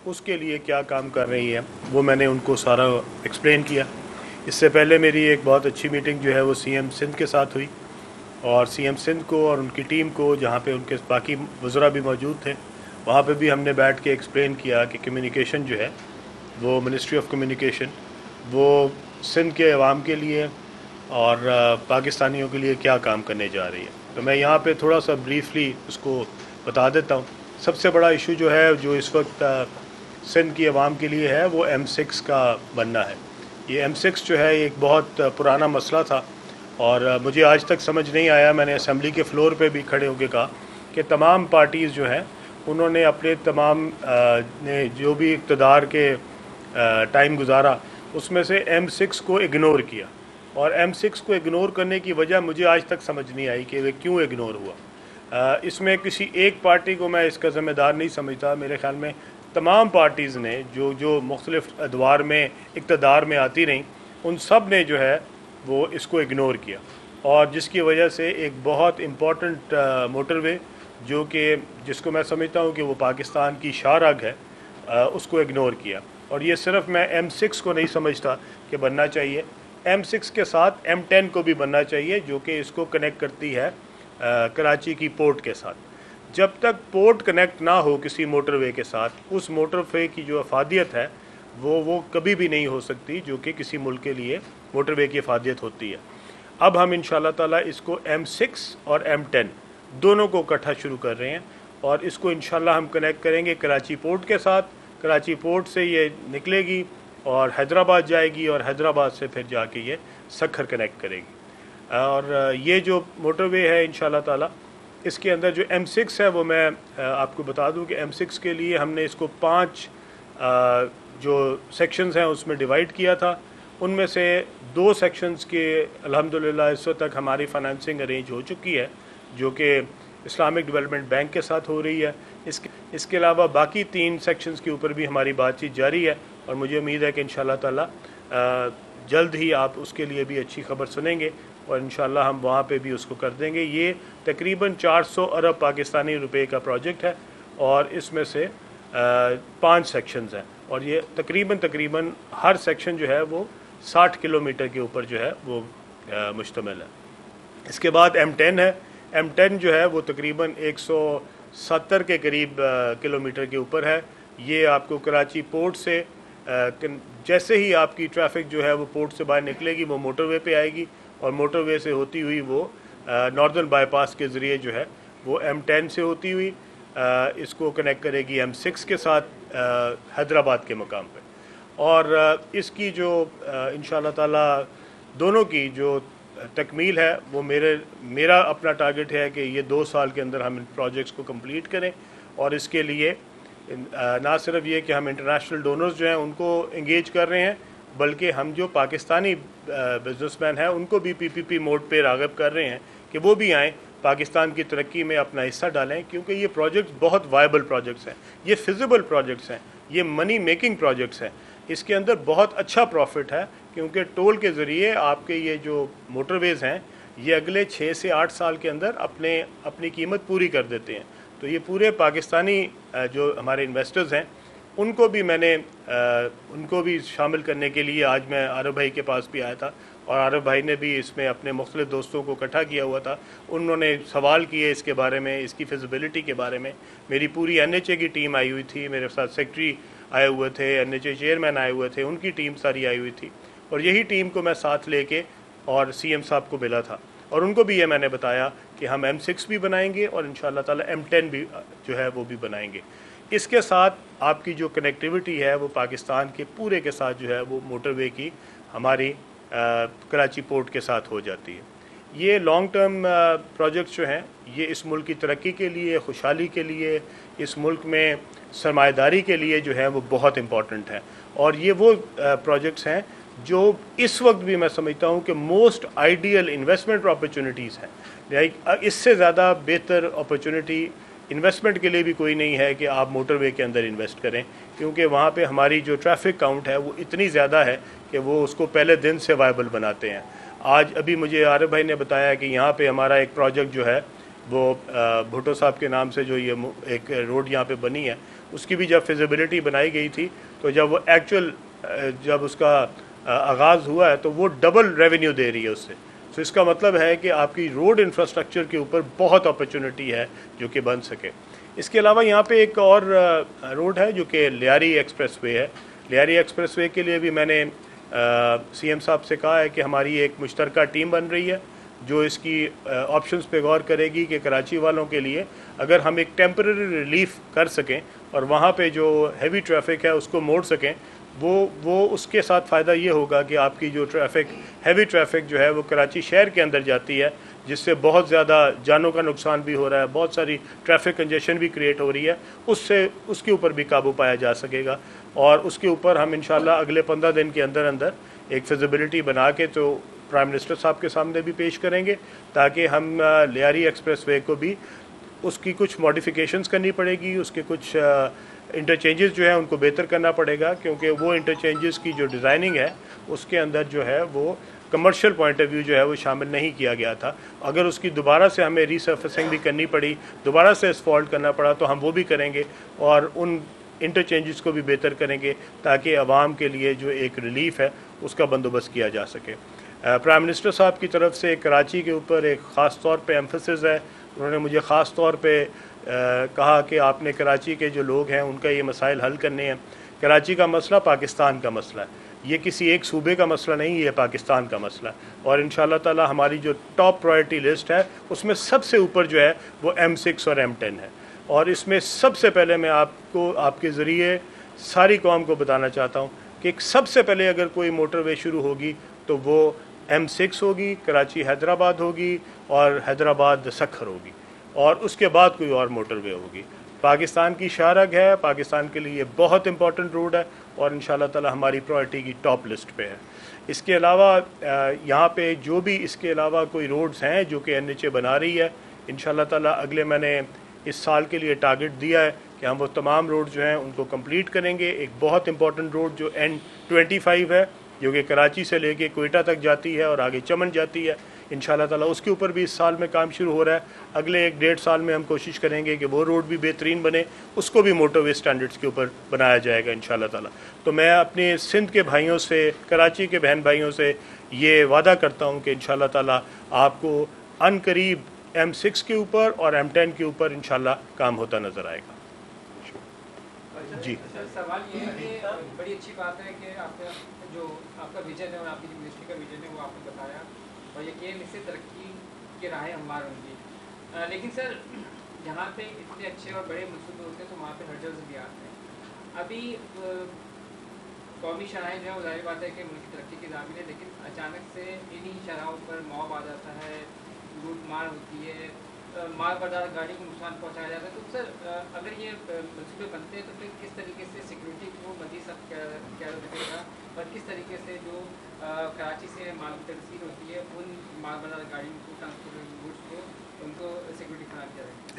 उसके लिए क्या काम कर रही है, वो मैंने उनको सारा एक्सप्लेन किया। इससे पहले मेरी एक बहुत अच्छी मीटिंग जो है वो सीएम सिंध के साथ हुई, और सीएम सिंध को और उनकी टीम को, जहाँ पे उनके बाकी वज़रा भी मौजूद थे, वहाँ पे भी हमने बैठ के एक्सप्लेन किया कि कम्युनिकेशन जो है वो मिनिस्ट्री ऑफ कम्युनिकेशन वो सिंध के अवाम के लिए और पाकिस्तानियों के लिए क्या काम करने जा रही है। तो मैं यहाँ पे थोड़ा सा ब्रीफली उसको बता देता हूँ। सबसे बड़ा इशू जो है जो इस वक्त सिंध की अवाम के लिए है वो M6 का बनना है। ये M6 जो है एक बहुत पुराना मसला था, और मुझे आज तक समझ नहीं आया। मैंने असम्बली के फ्लोर पे भी खड़े होकर कहा कि तमाम पार्टीज़ जो हैं उन्होंने अपने तमाम ने जो भी इक़्तिदार के टाइम गुजारा उसमें से M6 को इग्नोर किया, और M6 को इग्नोर करने की वजह मुझे आज तक समझ नहीं आई कि वे क्यों इग्नोर हुआ। इसमें किसी एक पार्टी को मैं इसका ज़िम्मेदार नहीं समझता। मेरे ख़्याल में तमाम पार्टीज़ ने जो मुख्तलिफ़ अदवार में इक़्तिदार में आती रहीं, उन सब ने जो है वो इसको इग्नोर किया, और जिसकी वजह से एक बहुत इम्पॉर्टेंट मोटरवे जिसको मैं समझता हूँ कि वो पाकिस्तान की शाहराग है, उसको इग्नोर किया। और ये सिर्फ मैं M6 को नहीं समझता कि बनना चाहिए, M6 के साथ M10 को भी बनना चाहिए, जो कि इसको कनेक्ट करती है कराची की पोर्ट के साथ। जब तक पोर्ट कनेक्ट ना हो किसी मोटरवे के साथ, उस मोटरवे की जो अफादियत है वो कभी भी नहीं हो सकती जो कि किसी मुल्क के लिए मोटरवे की अफादियत होती है। अब हम इंशाल्लाह ताला इसको M6 और M10 दोनों को इकट्ठा शुरू कर रहे हैं, और इसको इंशाल्लाह हम कनेक्ट करेंगे कराची पोर्ट के साथ। कराची पोर्ट से ये निकलेगी और हैदराबाद जाएगी, और हैदराबाद से फिर जाके ये सखर कनेक्ट करेगी। और ये जो मोटरवे है इंशाल्लाह ताला, इसके अंदर जो M6 है वो मैं आपको बता दूं कि M6 के लिए हमने इसको 5 जो सेक्शंस हैं उसमें डिवाइड किया था। उनमें से 2 सेक्शंस के अल्हम्दुलिल्लाह इस वक्त तक हमारी फाइनेंसिंग अरेंज हो चुकी है, जो कि इस्लामिक डेवलपमेंट बैंक के साथ हो रही है। इसके अलावा बाकी 3 सेक्शंस के ऊपर भी हमारी बातचीत जारी है, और मुझे उम्मीद है कि इंशाल्लाह ताला जल्द ही आप उसके लिए भी अच्छी खबर सुनेंगे, और इंशाल्लाह हम वहाँ पे भी उसको कर देंगे। ये तकरीबन 400 अरब पाकिस्तानी रुपए का प्रोजेक्ट है, और इसमें से 5 सेक्शंस हैं, और ये तकरीबन हर सेक्शन जो है वो 60 किलोमीटर के ऊपर जो है वो मुश्तमिल है। इसके बाद M10 है। M10 जो है वो तकरीबन 170 के करीब किलोमीटर के ऊपर है। ये आपको कराची पोर्ट से जैसे ही आपकी ट्रैफिक जो है वो पोर्ट से बाहर निकलेगी वो मोटरवे पे आएगी, और मोटरवे से होती हुई वो नॉर्दर्न बाईपास के ज़रिए जो है वो M10 से होती हुई इसको कनेक्ट करेगी M6 के साथ हैदराबाद के मकाम पे। और इसकी जो इंशाल्लाह ताला दोनों की जो तकमील है वो मेरा अपना टारगेट है कि ये 2 साल के अंदर हम इन प्रोजेक्ट्स को कंप्लीट करें, और इसके लिए ना सिर्फ ये कि हम इंटरनेशनल डोनर्स जो हैं उनको इंगेज कर रहे हैं, बल्कि हम जो पाकिस्तानी बिजनेसमैन हैं उनको भी PPP मोड पे राग़िब कर रहे हैं कि वो भी आएँ, पाकिस्तान की तरक्की में अपना हिस्सा डालें, क्योंकि ये प्रोजेक्ट्स बहुत वायबल प्रोजेक्ट्स हैं, ये फिजिबल प्रोजेक्ट्स हैं, ये मनी मेकिंग प्रोजेक्ट्स हैं। इसके अंदर बहुत अच्छा प्रॉफिट है, क्योंकि टोल के ज़रिए आपके ये जो मोटरवेज़ हैं ये अगले 6 से 8 साल के अंदर अपनी कीमत पूरी कर देते हैं। तो ये पूरे पाकिस्तानी जो हमारे इन्वेस्टर्स हैं उनको भी शामिल करने के लिए आज मैं आरिफ भाई के पास भी आया था, और आरिफ भाई ने भी इसमें अपने मुख्तलिफ दोस्तों को इकट्ठा किया हुआ था। उन्होंने सवाल किए इसके बारे में, इसकी फिजिबिलिटी के बारे में। मेरी पूरी NHA की टीम आई हुई थी, मेरे साथ सेक्रेटरी आए हुए थे, NHA चेयरमैन आए हुए थे, उनकी टीम सारी आई हुई थी, और यही टीम को मैं साथ लेके और CM साहब को मिला था, और उनको भी ये मैंने बताया कि हम M6 भी बनाएंगे और इंशाल्लाह ताला M10 भी जो है वो भी बनाएंगे। इसके साथ आपकी जो कनेक्टिविटी है वो पाकिस्तान के पूरे के साथ जो है वो मोटरवे की हमारी कराची पोर्ट के साथ हो जाती है। ये लॉन्ग टर्म प्रोजेक्ट्स जो हैं ये इस मुल्क की तरक्की के लिए, खुशहाली के लिए, इस मुल्क में सरमायादारी के लिए जो है वो बहुत इम्पॉर्टेंट है, और ये वो प्रोजेक्ट्स हैं जो इस वक्त भी मैं समझता हूँ कि मोस्ट आइडियल इन्वेस्टमेंट अपॉर्चुनिटीज़ हैं। लाइक इससे ज़्यादा बेहतर अपॉर्चुनिटी इन्वेस्टमेंट के लिए भी कोई नहीं है कि आप मोटरवे के अंदर इन्वेस्ट करें, क्योंकि वहाँ पे हमारी जो ट्रैफिक काउंट है वो इतनी ज़्यादा है कि वो उसको पहले दिन से वायबल बनाते हैं। आज अभी मुझे आरिफ भाई ने बताया कि यहाँ पे हमारा एक प्रोजेक्ट जो है वो भुट्टो साहब के नाम से जो ये एक रोड यहाँ पे बनी है, اس کی بھی جب فیزیبلٹی بنائی گئی تھی تو جب وہ ایکچوئل جب اس کا آغاز ہوا ہے تو وہ ڈبل ریونیو دے رہی ہے اس سے. تو اس کا مطلب ہے کہ آپ کی روڈ انفراسٹرکچر کے اوپر بہت اپرچونٹی ہے جو کہ بن سکے. اس کے علاوہ یہاں پہ ایک اور روڈ ہے جو کہ لیاری ایکسپریس وے ہے. لیاری ایکسپریس وے کے لیے بھی میں نے سی ایم صاحب سے کہا ہے کہ ہماری ایک مشترکہ ٹیم بن رہی ہے جو اس کی آپشنز پہ غور کرے گی کہ کراچی والوں کے لیے اگر ہم ایک ٹیمپرری ریلیف کر سکیں اور وہاں پہ جو ہیوی ٹریفک ہے اس کو موڑ سکیں, وہ اس کے ساتھ فائدہ یہ ہوگا کہ آپ کی جو ہیوی ٹریفک جو ہے وہ کراچی شہر کے اندر جاتی ہے, جس سے بہت زیادہ جانوں کا نقصان بھی ہو رہا ہے, بہت ساری ٹریفک کنجیشن بھی کریٹ ہو رہی ہے, اس کے اوپر بھی قابو پایا جا سکے گا. اور اس کے اوپر ہم انشاءاللہ اگلے 15 دن کے اندر ایک فیزیبلٹی بنا کے تو پرائم منسٹر صاحب کے سامنے بھی پیش کریں گے تاکہ ہم لیاری ایکسپریس وے کو بھی اس کی کچھ ماڈیفیکیشنز کرنی پڑے گی, اس کے کچھ انٹرچینجز جو ہیں ان کو بہتر کرنا پڑے گا, کیونکہ وہ انٹرچینجز کی جو ڈیزائننگ ہے اس کے اندر جو ہے وہ کمرشل پوائنٹ آف ویو جو ہے وہ شامل نہیں کیا گیا تھا. اگر اس کی دوبارہ سے ہمیں ری سرفیسنگ بھی کرنی پڑی, دوبارہ سے اسفالٹ کرنا پڑا تو ہم وہ بھی کریں گے اور ان انٹرچینجز کو بھی بہتر کریں گے تاکہ عوام کے لیے جو ایک ریلیف ہے اس کا بندوبست کیا جا سکے. پرائم منسٹر صاحب کی طرف سے کراچی کے اوپر ایک خاص طور پہ ایمفسس ہے. انہوں نے مجھے خاص طور پہ کہا کہ آپ نے کراچی کے جو لوگ ہیں ان کا یہ مسائل حل کرنے ہیں. کراچی کا مسئلہ پاکستان کا مسئلہ ہے, یہ کسی ایک صوبے کا مسئلہ نہیں, یہ پاکستان کا مسئلہ ہے. اور انشاءاللہ تعالی ہماری جو ٹاپ پرائرٹی لسٹ ہے اس میں سب سے اوپر جو ہے وہ M6 اور M10 ہے. اور اس میں سب سے پہلے میں آپ کو آپ کے ذریعے ساری قوم کو بتانا چاہتا ہوں کہ سب سے پہلے اگر کوئی موٹر وے شروع ہوگی تو وہ M6 ہوگی, کراچی حیدرآباد ہوگی اور حیدرآباد سکھر ہوگی, اور اس کے بعد کوئی اور موٹر وے ہوگی. پاکستان کی شارگ ہے, پاکستان کے لیے بہت امپورٹنٹ روڈ ہے اور انشاءاللہ تعالی ہماری پرائرٹی کی ٹاپ لسٹ پہ ہے. اس کے علاوہ یہاں پہ جو بھی اس کے علاوہ کوئی روڈز ہیں جو کہ NHA بنا رہی ہے, انشاءاللہ تعالی اگلے میں نے اس سال کے لیے ٹارگٹ دیا ہے کہ ہم وہ تمام روڈ جو ہیں ان کو کمپلیٹ کریں گے. ایک بہت امپورٹنٹ روڈ جو N25 ہے جو کہ کراچی سے لے کے کوئٹہ تک جاتی ہے اور آگے چمن جاتی ہے, انشاءاللہ تعالی اس کے اوپر بھی اس سال میں کام شروع ہو رہا ہے. اگلے 1-1.5 سال میں ہم کوشش کریں گے کہ وہ روڈ بھی بہترین بنے, اس کو بھی موٹر وے سٹینڈرڈز کے اوپر بنایا جائے گا انشاءاللہ تعالی. تو میں اپنے سندھ کے بھائیوں سے, کراچی کے بہن بھائیوں سے یہ وعدہ کرتا ہوں کہ انشاءاللہ تعالی آپ کو ان قریب M6 کے اوپر اور M10 کے اوپر انشاءاللہ کام ہوتا نظر آئے گا. جی سوال یہ ہے کہ بڑی اچھی بات ہے کہ آپ کا جو آپ کا ویژن ہے اور آپ کی جو منسٹری کا ویژن ہے وہ آپ نے بتایا, اور یقین اس سے ترقی کی راہیں ہموار ہوں گی. لیکن سر جہاں پہ اتنے اچھے اور بڑے منصوبے ہوتے ہیں تو وہاں پہ ہرجرز بھی آتے ہیں. ابھی قومی شرائح جو ہے وہ ظاہر بات ہے کہ ملک کی ترقی کی ضامن ہے, لیکن اچانک سے انہی شرحوں پر موب آ جاتا ہے, لوٹ مار ہوتی ہے, مال بردار گاڑی کو نقصان پہنچایا جاتا ہے. تو سر اگر یہ منصوبے بنتے ہیں تو پھر کس طریقے سے سیکورٹی کو مزید سخت کیا رکھے گا, اور کس طریقے سے جو کراچی سے مال کی ترسیل ہوتی ہے ان مال بردار گاڑیوں کو ٹرانسپورٹ گوڈس کو ان کو سیکورٹی فراہم کیا جائے گا؟